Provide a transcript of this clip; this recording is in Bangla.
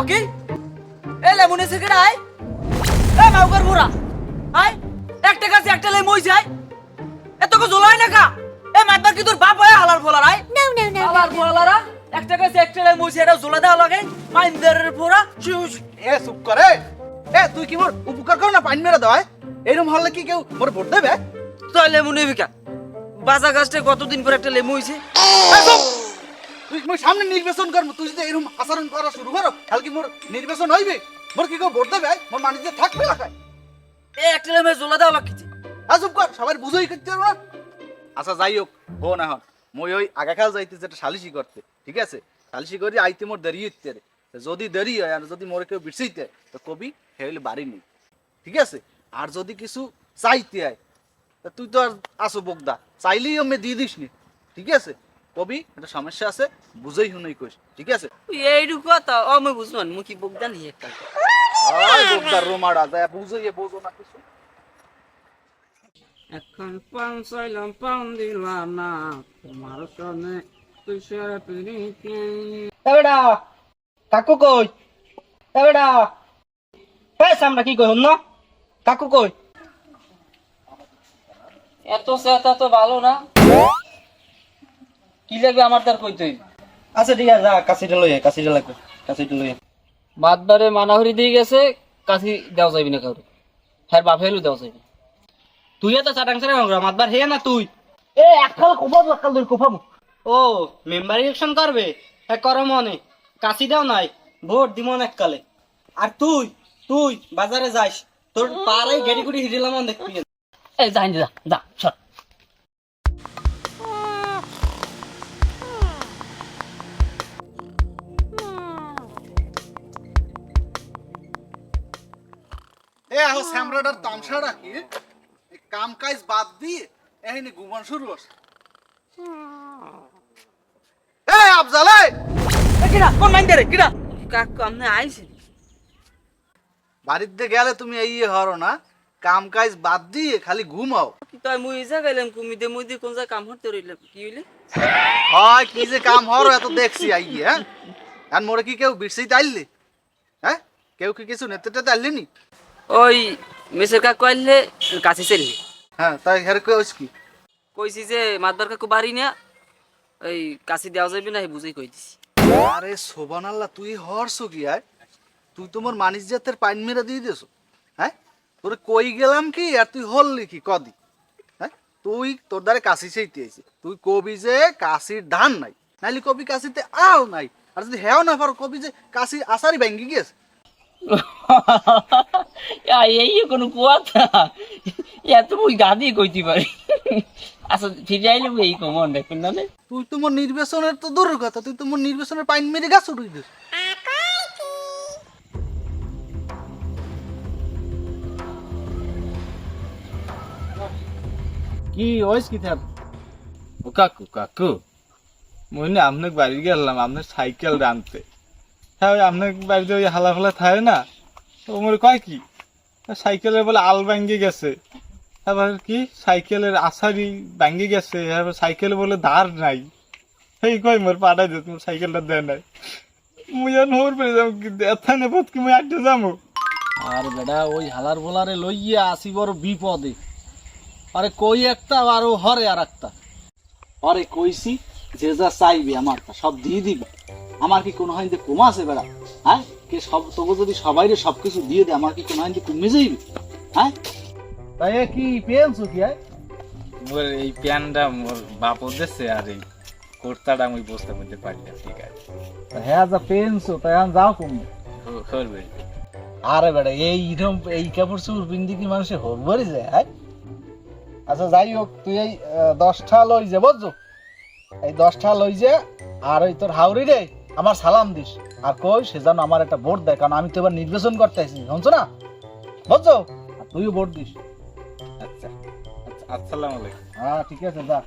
Okay A লেমনে second I A মাউকার বুড়া আই একটা কাছে একটা লেম হই যায় এত কো জ্বলাই না কা এ মাতবার কি তোর বাপ হয় হালার ফলার আই No, no, no. হালার ফলারা একটা কাছে একটা লেম হই যায় এটা জ্বলা দেওয়া লাগে মাইন্দারের ফোড়া শুশ এ চুপ করে এ তুই কি মোর উপকার কর না পাইন মেরে দেয় এরকম হলে কি কেউ মোর ভোট দেবে তুই লেমনে বিকা বাজা গাছটা কতদিন পর একটা লেম হইছে তুই মোর সামনে নির্বাচন কর তুই যদি এরকম আচরণ করা শুরু করো তাহলে কি মোর নির্বাচন হইবে মোর কি কেউ ভোট দেবে মোর মানুষদের থাকবে এলাকায় এ একটা লেমে জ্বলা দেওয়া লাগছে চুপ কর সবাই বুঝোই করতে পারবো না আচ্ছা যাই হোক হো না হন মই ওই আগাখাল যাইতে যেটা সালিশি করতে ঠিক আছে সালিশি করি আইতে মোর দেরি হইতে রে যদি দেরি হয় আর যদি মোর কেউ বিরসাইতে তো কবি হেলে বাড়ি নেই ঠিক আছে আর যদি কিছু চাইতে হয় তা তুই তো আর আসো বোকদা চাইলেই আমি দিয়ে দিস নি ঠিক আছে কবি একটা সমস্যা আছে বুঝেই শুনেই কইস ঠিক আছে এইটু কথা ও আমি বুঝবান মুখি বকদা নি একটা আয় বোকদার রোমাড়া যায় বুঝেই বোঝো না কিছু এখন পান চাইলাম পান দিলাম না তোমার সনে তুই সেরা পিড়িতে এবেডা কাকু কই এবেডা পেছ আমরা কি কই হন না কাকু কই এত সেটা তো ভালো না কি লাগবে আমার তার কই তুই আচ্ছা ঠিক আছে যা কাশিটা লই আয় কাশিটা লাগবে কাশিটা লই আয় বাদবারে মানাহরি দিয়ে গেছে কাছি দেওয়া যাবি না কাউরে হ্যাঁ বাপ হেলু দেওয়া যাবি তুই তো চাটাং চাটাং হংরা মাতবার হে না তুই এ একখাল কোফাবো একখাল দুই কোফাবো ও মেম্বার ইলেকশন করবে হ্যাঁ করো মনে কাশি দাও নাই ভোট দিমন এককালে আর তুই তুই বাজারে যাস তোর পারে গেড়ি গুড়ি হিরিলাম দেখবি এই যাই যা যা সর এ আহো স্যামরাডার তামসাটা কি এই কাম কাজ বাদ দিয়ে এখানে ঘুমান শুরু হচ্ছে এ আফজাল এই কিরা কোন মাইন্ডারে কিরা কাকু আমনে আইছেন বাড়িতে গেলে তুমি এই হরো না কাম কাজ বাদ দিয়ে খালি ঘুমাও তাই মুই যা গেলাম কুমিতে মুই দি কোন যা কাম করতে রইলাম কি হইলে হয় কি যে কাম হরো এত দেখছি আই হ্যাঁ আর মোরে কি কেউ বিরসেই তাইলি হ্যাঁ কেউ কি কিছু নেতে টেতে আইলি নি ওই মেসের কাকু আইলে কাছে চললে হ্যাঁ তাই হের কইস কি কইছি যে মাতবার কাকু বাড়ি না ওই কাছে দেওয়া যাবে না বুঝেই কই দিছি আরে সোবান আল্লাহ তুই হরছো কি আয় তুই তোমার মানিস জাতের পাইন মেরে দিয়ে দিয়েছো হ্যাঁ তোরে কই গেলাম কি আর তুই হললি কি কদি হ্যাঁ তুই তোর দ্বারে কাশি চাইতে আইছি তুই কবি যে কাশির ধান নাই নাইলে কবি কাশিতে আল নাই আর যদি হেও না পারো কবি যে কাশির আসারি ভেঙ্গি গিয়েছে এই কোনো কথা এত মুই গাদি কইতে পারি আচ্ছা ফিরে আইলে এই কমন দেখুন না তুই তোমার নির্বাচনের তো দূরের কথা তুই তোমার নির্বাচনের পাইন মেরে গাছ উঠে দিস কি হইস কি থাক ও কাকু কাকু মই না আপনার বাড়ি গেলাম আপনার সাইকেল রানতে হ্যাঁ ওই আপনার বাড়িতে ওই হালা ফালা থাকে না ও মনে কয় কি সাইকেলের বলে আল ভাঙ্গি গেছে আবার কি সাইকেলের আসারি ভাঙ্গি গেছে আবার সাইকেলে বলে ধার নাই এই কয় মোর পাঠাই দে তোমার সাইকেলটা দেয় নাই মুই আর নোর পেরে যাবো কি দেখা নেব কি মুই আটে যাবো আর বেটা ওই হালার বোলারে লইয়া আসি বড় বিপদে আরে কই একটা আর ও হরে আর একটা আরে কইছি যে যা চাইবে আমার সব দিয়ে দিবে আমার কি কোনো হাইতে কমা আছে বেড়া হ্যাঁ কে সব তোকে যদি সবাইরে সবকিছু দিয়ে দে আমার কি কোনো হাইতে কমে যাইবে হ্যাঁ তাই কি পেয়েছো কি মোর এই প্যানটা মোর বাপ দেশে আর এই কোর্তাটা আমি বসতে করতে পারি না ঠিক আছে হ্যাঁ যা পেয়েছো তাই আমি যাও কমে করবে আরে বেটা এইরকম এই কাপড় চোপড় পিন্দি কি মানুষে হরবরি যায় হ্যাঁ আচ্ছা যাই হোক তুই এই 10টা লই যে বুঝছো এই 10টা লই যে আর ওই তোর হাউরি রে আমার সালাম দিস আর কই সে যেন আমার একটা ভোট দেয় কারণ আমি তো এবার নির্বাচন করতে আসছি শুনছো না বুঝছো আর তুইও ভোট দিস আচ্ছা আচ্ছা আসসালামু আলাইকুম হ্যাঁ ঠিক আছে যা